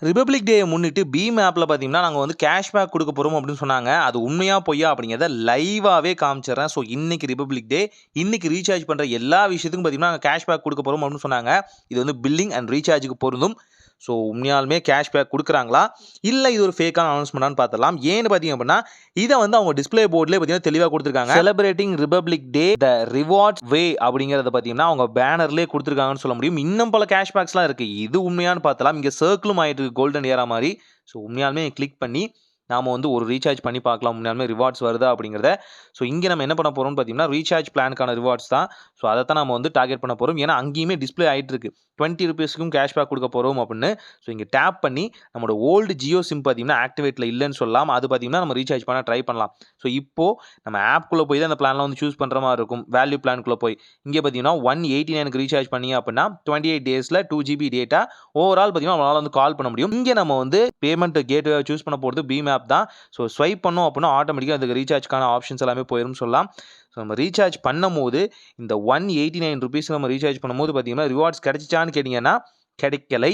Republic டே முன்னிட்டு beam ஆப்பில் பார்த்தீங்கன்னா நாங்கள் வந்து கேஷ்பேக் கொடுக்க போகிறோம் அப்படின்னு சொன்னாங்க. அது உண்மையா பொய்யா அப்படிங்கிறத லைவாகவே காமிச்சிடுறேன். ஸோ இன்னைக்கு ரிபப்ளிக் டே, இன்னைக்கு ரீசார்ஜ் பண்ணுற எல்லா விஷயத்துக்கும் பார்த்தீங்கன்னா நாங்கள் கேஷ்பேக் கொடுக்க போகிறோம் அப்படின்னு சொன்னாங்க. இது வந்து பில்லிங் அண்ட் ரீசார்ஜுக்கு பொருந்தும். ஸோ உண்மையாலுமே கேஷ்பேக் கொடுக்குறாங்களா இல்லை இது ஒரு ஃபேக்கான அனௌன்ஸ்மெண்ட்டான்னு பார்த்துடலாம். ஏன்னு பார்த்தீங்க அப்படின்னா இதை வந்து அவங்க டிஸ்பிளே போர்ட்லேயே பார்த்தீங்கன்னா தெளிவாக கொடுத்துருக்காங்க. Celebrating republic day the rewards way அப்படிங்கிறத பார்த்தீங்கன்னா அவங்க பேனர்லேயே கொடுத்துருக்காங்கன்னு சொல்ல முடியும். இன்னும் பல கேஷ்பேக்ஸ்லாம் இருக்குது. இது உண்மையானு பார்த்தலாம். இங்கே சர்க்கிளும் ஆகிட்டு இருக்கு கோல்டன் ஏரா மாதிரி. ஸோ உண்மையாலுமே கிளிக் பண்ணி நாம் வந்து ஒரு ரீசார்ஜ் பண்ணி பார்க்கலாம் உண்மையாலுமே ரிவார்ட்ஸ் வருதா அப்படிங்கிறத. ஸோ இங்கே நம்ம என்ன பண்ண போகிறோம்னு பார்த்தீங்கன்னா ரீசார்ஜ் பிளானுக்கான ரிவார்ட்ஸ் தான். ஸோ அதை தான் நம்ம வந்து டார்கெட் பண்ண போகிறோம். ஏன்னா அங்கேயுமே டிஸ்பிளே ஆகிட்டு இருக்கு 20 ரூபீஸ்க்கும் கேஷ்பேக் கொடுக்க போகிறோம் அப்படின்னு. ஸோ இங்கே டேப் பண்ணி நம்மளோட ஓல்டு ஜியோ சிம் பார்த்தீங்கன்னா ஆக்டிவேட்டில் இல்லைன்னு சொல்லலாம். அது பார்த்தீங்கன்னா நம்ம ரீசார்ஜ் பண்ண ட்ரை பண்ணலாம். ஸோ இப்போது நம்ம ஆப்குள்ளே போய் தான் அந்த பிளானில் வந்து சூஸ் பண்ணுற மாதிரி இருக்கும். வேல்யூ பிளானுக்குள்ளே போய் இங்கே பார்த்தீங்கன்னா 189க்கு ரீசார்ஜ் பண்ணி அப்படின்னா 28 டேஸில் 2 GB டேட்டா ஓவரால் பார்த்தீங்கன்னா நம்மளால் வந்து கால் பண்ண முடியும். இங்கே நம்ம வந்து பேமெண்ட் கேட்வே சூஸ் பண்ண போகிறது பீம் ஆப் தான். ஸோ ஸ்வைப் பண்ணோம் அப்படின்னா ஆட்டோமேட்டிக்காக அதுக்கு ரீசார்ஜ்க்கான ஆப்ஷன்ஸ் எல்லாமே போயிடும் சொல்லலாம். ஸோ நம்ம ரீசார்ஜ் பண்ணும்போது இந்த 189 ரூபீஸ் நம்ம ரீசார்ஜ் பண்ணும்போது பார்த்தீங்கன்னா ரிவார்ட்ஸ் கிடைச்சிச்சான்னு கேட்டிங்கன்னா கிடைக்கலை.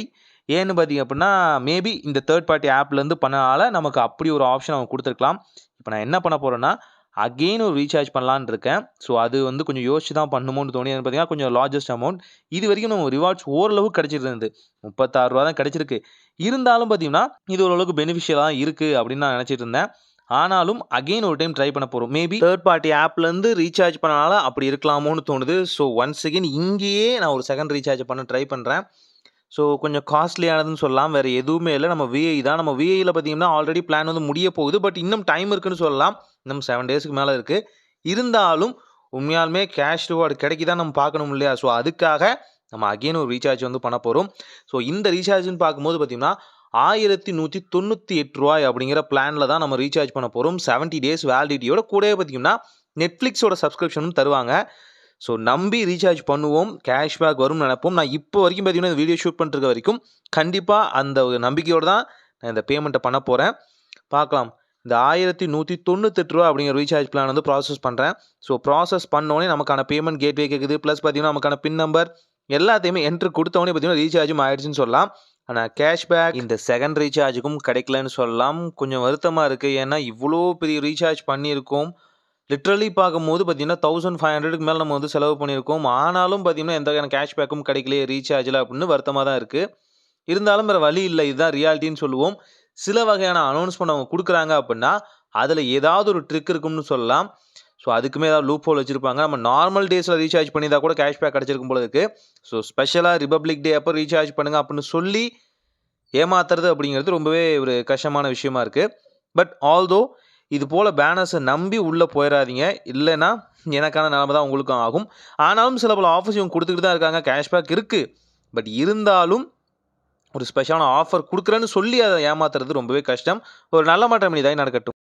ஏன்னு பார்த்தீங்க அப்படின்னா மேபி இந்த தேர்ட் பார்ட்டி ஆப்லேருந்து பண்ணனால நமக்கு அப்படி ஒரு ஆப்ஷன் அவங்க கொடுத்துருக்கலாம். இப்போ நான் என்ன பண்ண போகிறேன்னா அகெயின் ஒரு ரீசார்ஜ் பண்ணலான்னு இருக்கேன். ஸோ அது வந்து கொஞ்சம் யோசிச்சு தான் பண்ணணுமோன்னு தோணி பார்த்தீங்கன்னா கொஞ்சம் லார்ஜஸ்ட் அமௌண்ட். இது வரைக்கும் நம்ம ரிவார்ட்ஸ் ஓரளவுக்கு கிடைச்சிட்டு இருந்தது. 36 ரூபா தான் கிடைச்சிருக்கு. இருந்தாலும் பார்த்தீங்கன்னா இது ஓரளவுக்கு பெனிஃபிஷியலாக இருக்குது அப்படின்னு நான் நினச்சிட்டு இருந்தேன். ஆனாலும் அகெயின் ஒரு டைம் ட்ரை பண்ண போகிறோம். மேபி தேர்ட் பார்ட்டி ஆப்லேருந்து ரீசார்ஜ் பண்ணனால அப்படி இருக்கலாமோன்னு தோணுது. ஸோ ஒன்ஸ் அகெயின் இங்கேயே நான் ஒரு செகண்ட் ரீசார்ஜ் பண்ண ட்ரை பண்ணுறேன். ஸோ கொஞ்சம் காஸ்ட்லியானதுன்னு சொல்லலாம். வேறு எதுவுமே இல்லை. நம்ம விஐ தான். நம்ம விஐயில் பார்த்தீங்கன்னா ஆல்ரெடி பிளான் வந்து முடிய போகுது. பட் இன்னும் டைம் இருக்குன்னு சொல்லலாம். இன்னும் 7 டேஸ்க்கு மேலே இருக்குது. இருந்தாலும் உண்மையாலுமே கேஷ் ரிவார்டு கிடைக்குதான் நம்ம பார்க்கணும் இல்லையா? ஸோ அதுக்காக நம்ம அகெயின் ஒரு ரீசார்ஜ் வந்து பண்ண போகிறோம். ஸோ இந்த ரீசார்ஜ்னு பார்க்கும்போது பார்த்தீங்கன்னா 1198 ரூபாய் அப்படிங்கிற பிளானில் தான் நம்ம ரீசார்ஜ் பண்ண போகிறோம். 70 டேஸ் வேலிடிட்டியோட கூடவே பார்த்தீங்கன்னா நெட்ஃப்ளிக்ஸோட சப்ஸ்கிரிப்ஷனும் தருவாங்க. ஸோ நம்பி ரீசார்ஜ் பண்ணுவோம். கேஷ்பேக் வரும்னு நினைப்போம். நான் இப்போ வரைக்கும் பார்த்தீங்கன்னா இந்த வீடியோ ஷூட் பண்ணிருக்க வரைக்கும் கண்டிப்பாக அந்த நம்பிக்கையோடு தான் நான் இந்த பேமெண்ட்டை பண்ண போகிறேன். பார்க்கலாம். இந்த 1198 ரூபா அப்படிங்கிற ரீசார்ஜ் பிளான் வந்து ப்ராசஸ் பண்ணுறேன். ஸோ ப்ராசஸ் பண்ணோடனே நமக்கான பேமெண்ட் கேட்வே கேட்குது. ப்ளஸ் பார்த்தீங்கன்னா நமக்கான பின் நம்பர் எல்லாத்தையுமே என்ட்ரு கொடுத்தோடனே பார்த்தீங்கன்னா ரீசார்ஜும் ஆயிடுச்சுன்னு சொல்லலாம். ஆனால் கேஷ்பேக் இந்த செகண்ட் ரீசார்ஜுக்கும் கிடைக்கலன்னு சொல்லலாம். கொஞ்சம் வருத்தமாக இருக்குது. ஏன்னா இவ்வளோ பெரிய ரீசார்ஜ் பண்ணியிருக்கோம். லிட்ரலி பார்க்கும்போது பார்த்தீங்கன்னா 1500க்கு மேலே நம்ம வந்து செலவு பண்ணியிருக்கோம். ஆனாலும் பார்த்தீங்கன்னா எந்த வகையான கேஷ்பேக்கும் கிடைக்கலையே ரீசார்ஜில் அப்படின்னு வருத்தமாக தான் இருக்குது. இருந்தாலும் வேறு வழி இல்லை. இதுதான் ரியாலிட்டின்னு சொல்லுவோம். சில வகையான அனௌன்ஸ்மெண்ட் அவங்க கொடுக்குறாங்க அப்படின்னா அதில் ஏதாவது ஒரு ட்ரிக் இருக்கும்னு சொல்லலாம். ஸோ அதுக்குமே ஏதாவது லூப் ஹோல் வச்சுருப்பாங்க. நம்ம நார்மல் டேஸில் ரீசார்ஜ் பண்ணியிருந்தால் கூட கேஷ்பேக் கிடச்சிருக்கும் போல இருக்குது. ஸோ ஸ்பெஷலாக ரிபப்ளிக் டே அப்போ ரீசார்ஜ் பண்ணுங்கள் அப்படின்னு சொல்லி ஏமாத்துறது அப்படிங்கிறது ரொம்பவே ஒரு கஷ்டமான விஷயமா இருக்குது. பட் ஆல்தோ இது போல் பேனர்ஸை நம்பி உள்ளே போயிடாதீங்க. இல்லைன்னா எனக்கான நிலைமை தான் உங்களுக்கும் ஆகும். ஆனாலும் சில பல ஆஃபர்ஸ் இவங்க கொடுத்துக்கிட்டு தான் இருக்காங்க. கேஷ்பேக் இருக்குது. பட் இருந்தாலும் ஒரு ஸ்பெஷலான ஆஃபர் கொடுக்குறேன்னு சொல்லி அதை ஏமாத்துறது ரொம்பவே கஷ்டம். ஒரு நல்ல மாற்றம் இதாய் நடக்கட்டும்.